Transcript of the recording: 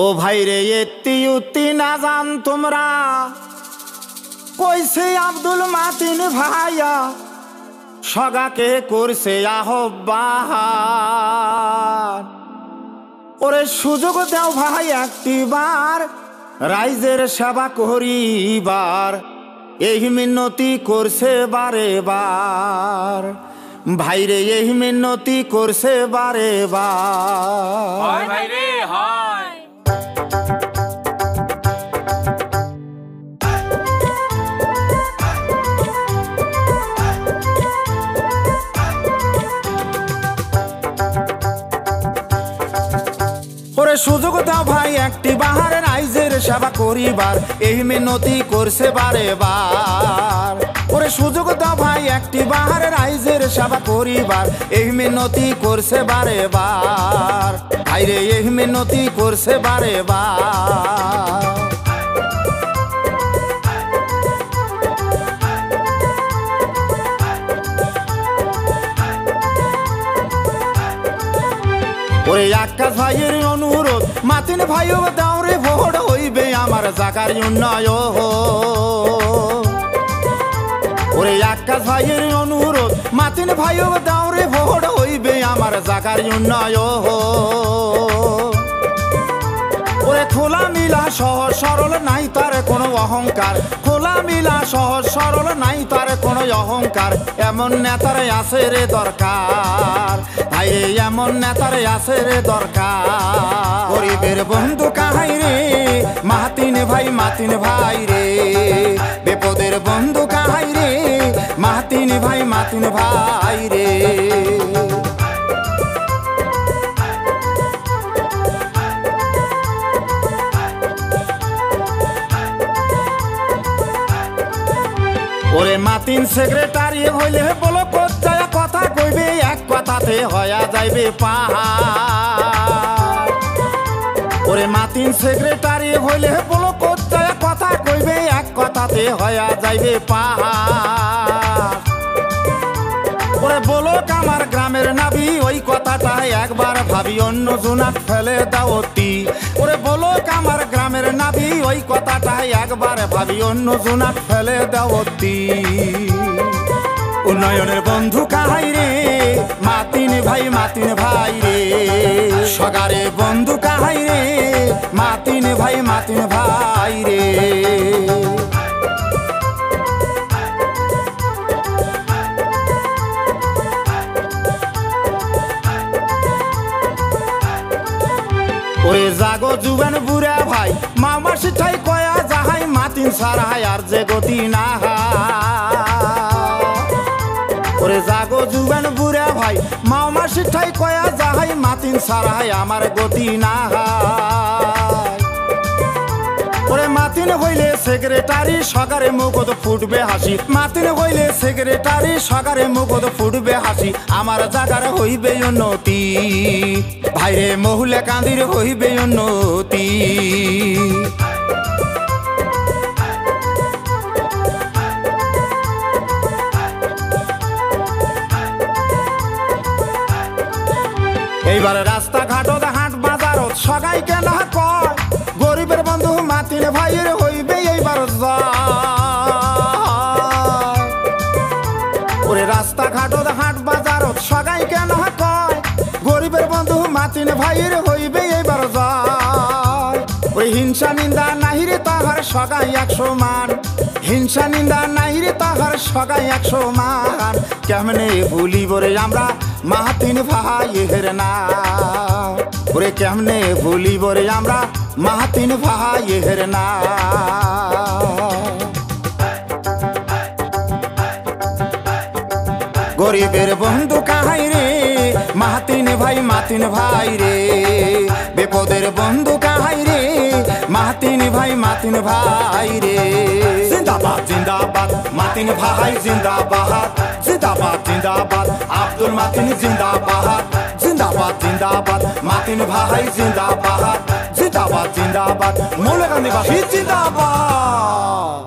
ও ভাই রে এত্তি উত্তি না জান তোমরা কইছে আব্দুল মাতিন ভাইয়া সগাকে করছে আহ্বান। ওরে সুযোগ দাও ভাই একটিবার রাইজের সেবা করিবার, এই মিনতি করছে বারে বার। ভাইরে এই মিনতি করছে বারে বার। ভাইরে হয় ওরে সুযোগ দাও ভাই একটি বাহার রাইজের সেবা করিবার, এই মিনতি করছে বারে বার। ওরে সুযোগ দাও ভাই একটি বাহার রাইজের সেবা করিবার, এই মিনতি করছে বারে বার। ভাইরে এই মিনতি করছে বারে বার। ওরে আকাশ ভাইয়ের অনুরোধ মাতিন ভাইও দাওরে ভোট হইবে আমার জাগার উন্নয়ন। ওরে আকাশ ভাইয়ের অনুরোধ মাতিন ভাইও দাওরে ভোট হইবে আমার জাগার উন্নয়ন। ওরে খোলা মিলা সহজ সরল নাই তার কোনো অহংকার, খোলা মিলা সহজ সরল নাই তার কোনো অহংকার। এমন নেতারে আছে রে দরকার, ভাইরে এমন নেতারে আছে রে দরকার। গরিবের বন্ধু কাহাই রে মাতিন ভাই, মাতিন ভাই রে বিপদের বন্ধু কাহাই রে মাতিন ভাই, মাতিন ভাই রে। ওরে মাতিন সেক্রেটারি হইলে বলো কোথায় কথা কইবে, এক কথাতে হয়া যাইবে পাহাড়। ওরে মাতিন সেক্রেটারি হইলে বলো কোথায় কথা কইবে, এক কথাতে হয়া যাইবে পাহাড়। ওরে বলো আমার গ্রামের নাবি ওই কথাটা একবার ভাবি অন্য জোনাক ফেলে দাওতি। ওরে বলো আমার গ্রামের নাবি ওই কথাটা একবার ভাবি অন্য জোনাক ফেলে দাওতি। উন্নয়নের বন্ধু কাহাই রে মাতিন ভাই, মাতিন ভাই রে সগারে বন্ধু কাহাই রে মাতিন ভাই, মাতিন ভাই রে। ওরে জাগো জুবান বুড়া ভাই মামা সিঠাই কয়া যাহাই মাতিন সারাই আর যে গতি না। ওরে জাগো জুবান বুড়া ভাই মামা সিঠাই কয়া যাহাই মাতিন সারাই আমার গতি না। ওরে মাতিন হইলে সেক্রেটারি সগারে মুখত ফুটবে হাসি, মাতিন হইলে সেক্রেটারি সগারে মুখত ফুটবে হাসি। আমার জাগার হইবে উন্নতি ভাইরে মহুলে কান্দির হইবে উন্নতি। এইবার রাস্তাঘাটত হাট বাজারত সগাই কেন কয় গরিবের বন্ধু মাতিন ভাইয়ের হইবে এইবার জয়। ওরে রাস্তাঘাটত হাট বাজারত সগাই কেন কয় গরিবের বন্ধু মাতিন ভাইয়ের হইবে এইবার জয়। ওই হিংসা নিন্দা নাহিরে তাহার সগাই 100 মান, হিংসা নিন্দা নাহিরে তাহার সগাই 100 মান। কেমনে ভুলিব রে আমরা মাতিন ভাইয়ের নাম, ওরে কেমনে ভুলিব রে আমরা মাতিন ভাইয়ের নাম। গরিবের বন্ধু কাহাই রে মাতিন ভাই, মাতিন ভাই রে বিপদের বন্ধু কাহাই রে মাতিন ভাই, মাতিন ভাই রে। জিন্দাবাদ জিন্দাবাদ মাতিন ভাই জিন্দাবাদ, জিন্দাবাদ জিন্দাবাদ আব্দুল মাতিন জিন্দাবাদ, জিন্দাবাদ জিন্দাবাদ মাতিন ভাই জিন্দাবাদ, জিন্দাবাদ জিন্দাবাদ মৌলানা নিবাসী জিন্দাবাদ।